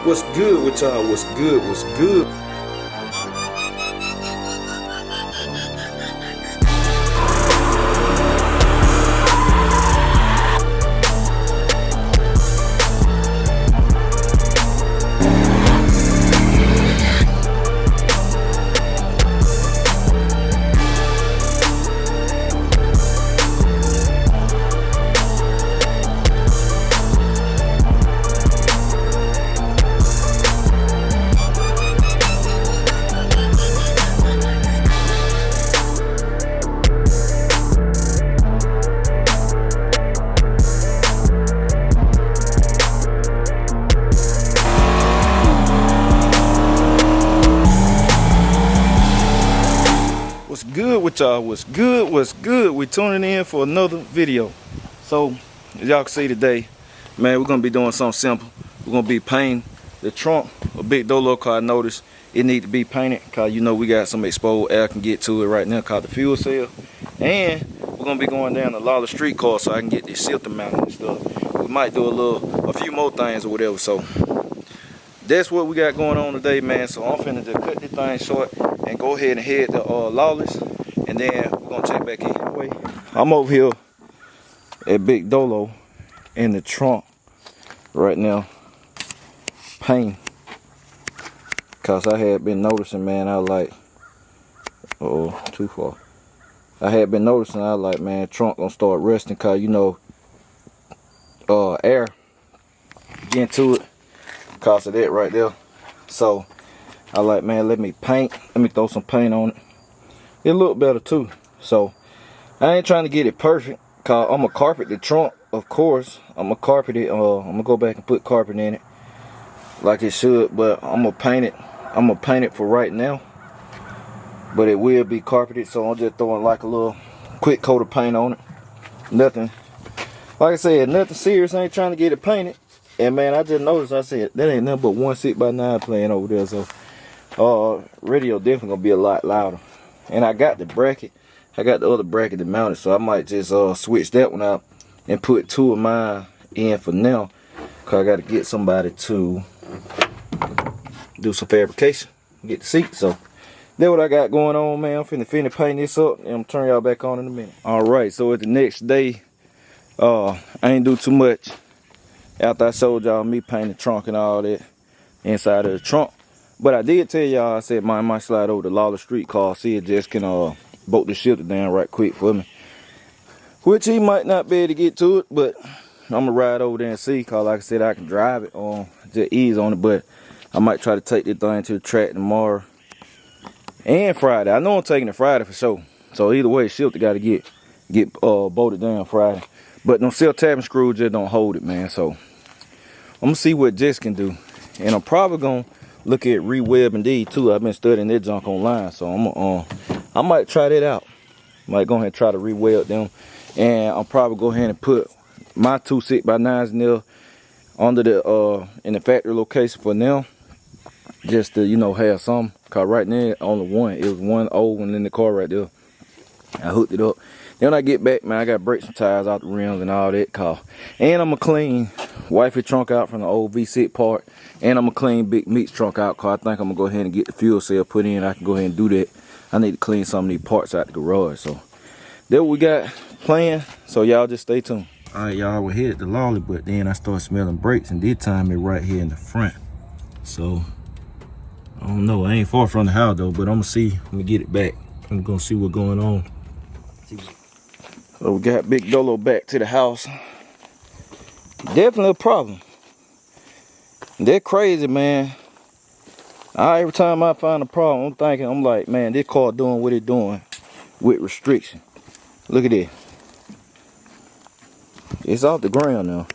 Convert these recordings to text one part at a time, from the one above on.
What's good with y'all? What's good? What's good? What's good with y'all? What's good? What's good? We tuning in for another video. So, as y'all can see today, man, we're gonna be doing something simple. We're gonna be painting the trunk a big Dolo car. I noticed it need to be painted cause you know we got some exposed air can get to it right now called the fuel cell. And we're gonna be going down the Lawless Streetcars so I can get this shifter mounted and stuff. We might do a few more things or whatever. So that's what we got going on today, man. So I'm finna just cut this thing short and go ahead and head to Lawless, and then we're gonna check back in. Anyway, I'm over here at Big Dolo in the trunk right now, painting, cause I had been noticing, man. I was like, too far. I had been noticing, I was like, man, trunk gonna start rusting, cause you know, air get into it. Cause of that right there. So I like, man, let me paint, let me throw some paint on it. It look better too. So I ain't trying to get it perfect, cause I'm gonna carpet the trunk, of course. I'm gonna carpet it. I'm gonna go back and put carpet in it like it should, but I'm gonna paint it. I'm gonna paint it for right now, but it will be carpeted. So I'm just throwing like a little quick coat of paint on it. Nothing, like I said, nothing serious. I ain't trying to get it painted. And man, I just noticed, I said, that ain't nothing but 1 6x9 playing over there. So, radio definitely gonna be a lot louder. And I got the bracket. I got the other bracket to mount it. So I might just switch that one out and put 2 of mine in for now. Cause I gotta get somebody to do some fabrication, get the seat. So that's what I got going on, man. I'm finna paint this up and I'm gonna turn y'all back on in a minute. Alright, so at the next day, I ain't do too much. After I showed y'all me painting the trunk and all that inside of the trunk. But I did tell y'all, I said, I might slide over the Lawless Streetcar, see if Jess can bolt the shifter down right quick for me. Which he might not be able to get to it, but I'm going to ride over there and see. Cause like I said, I can drive it on, just ease on it. But I might try to take this thing to the track tomorrow and Friday. I know I'm taking it Friday for sure. So either way, shifter got to get bolted down Friday. But them steel tapping screws just don't hold it, man. So I'm gonna see what Jess can do, and I'm probably gonna look at rewebbing these too. I've been studying that junk online, so I might try that out. Might go ahead and try to reweld them, and I'll probably go ahead and put my 2 6x9s in there under the in the factory location for now, just to, you know, have some. Cause right now only one. It was one old one in the car right there. I hooked it up. Then when I get back, man, I got to break some tires out the rims and all that. And I'm going to clean wifey trunk out from the old V6 part. And I'm going to clean Big Meat's trunk out, because I think I'm going to go ahead and get the fuel cell put in. I can go ahead and do that. I need to clean some of these parts out the garage. So that's what we got planned. So y'all just stay tuned. All right, y'all, we're headed to Lawless, but then I started smelling brakes, and this time it right here in the front. So I don't know. I ain't far from the house though, but I'm going to see. Let me get it back. I'm going to see what's going on. So we got Big Dolo back to the house. Definitely a problem. They're crazy, man. Every time I find a problem, I'm like, man, this car doing what it's doing with restriction. Look at this. It's off the ground now.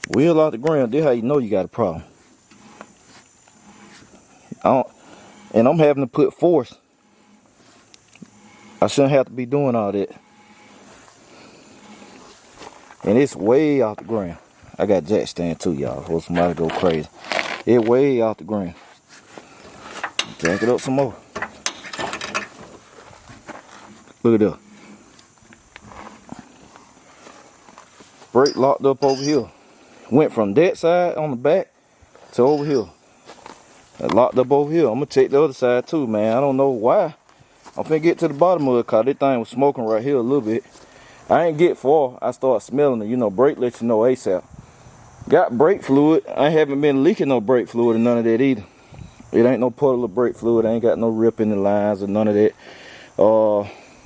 Wheel off the ground. This how you know you got a problem. And I'm having to put force. I shouldn't have to be doing all that. And it's way off the ground. I got jack stand too, y'all, for somebody go crazy. It's way off the ground. Jack it up some more. Look at that. Brake locked up over here. Went from that side on the back to over here. I locked up over here. I'm gonna check the other side too, man. I don't know why. I'm finna get to the bottom of it, cause this thing was smoking right here a little bit. I ain't get far. I start smelling it. You know, brake lets you know ASAP. Got brake fluid. I haven't been leaking no brake fluid or none of that either. It ain't no puddle of brake fluid. I ain't got no rip in the lines or none of that.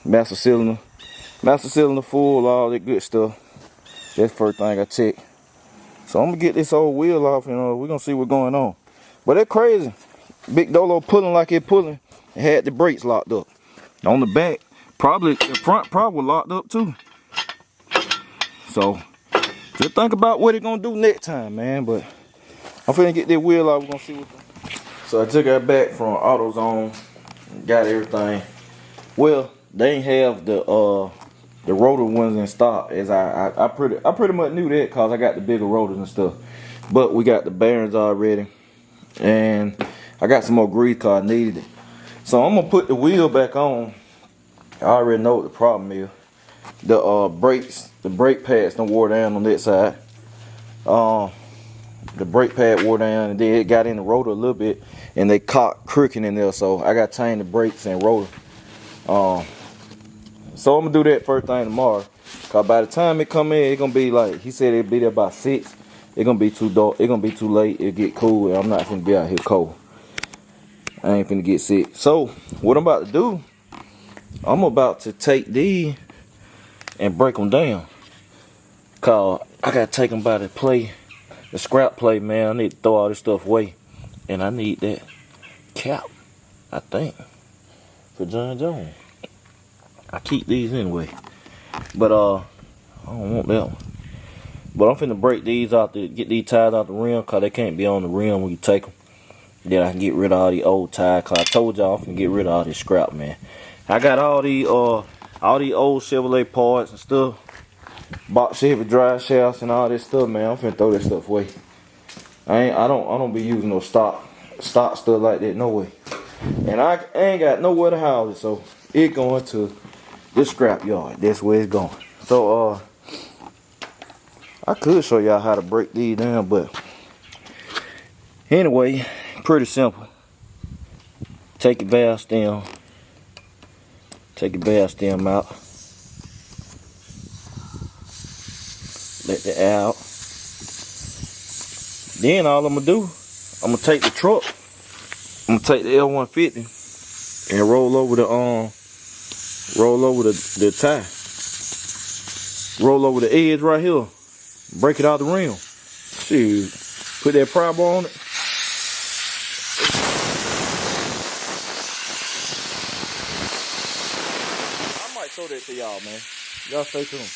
Master cylinder full, all that good stuff. That's the first thing I check. So I'm gonna get this old wheel off and we're gonna see what's going on. But that's crazy. Big Dolo pulling like it pulling. It had the brakes locked up. On the back, probably the front probably locked up too. So just think about what it's gonna do next time, man. But I'm finna get that wheel off. We're gonna see what's going on. So I took her back from AutoZone, got everything. Well, they ain't have the rotor ones in stock, as I pretty much knew that cause I got the bigger rotors and stuff. But we got the bearings already, and I got some more grease cause I needed it. So I'm gonna put the wheel back on. I already know what the problem is. The brake pads don't wore down on that side. The brake pad wore down, and then it got in the rotor a little bit, and they caught crooked in there. So I got to change the brakes and rotor. So I'm gonna do that first thing tomorrow. Cause by the time it come in, it's gonna be like he said it'll be there by 6. It's gonna be too dark. It's gonna be too late. It'll get cool, and I'm not gonna be out here cold. I ain't finna get sick. So what I'm about to do, I'm about to take these and break them down. Cause I gotta take them by the scrap plate, man. I need to throw all this stuff away, and I need that cap, I think, for John Jones. I keep these anyway, but I don't want that one. But I'm finna break these out to get these tires out the rim, cause they can't be on the rim when you take them. Then I can get rid of all these old tires, cause I told y'all I'm finna get rid of all this scrap, man. I got all these old Chevrolet parts and stuff, box Chevy drive shafts and all this stuff, man. I'm finna throw this stuff away. I don't be using no stock stuff like that, no way. And I ain't got nowhere to house it, so it going to this scrap yard. That's where it's going. So I could show y'all how to break these down, but anyway, pretty simple. Take your valve stem. Take your valve stem out. Let the air out. Then all I'm gonna do, I'm gonna take the truck. I'm gonna take the L150 and roll over the tie. Roll over the edge right here. Break it out the rim. Shoot. Put that pry bar on it. I might show that to y'all, man. Y'all stay tuned.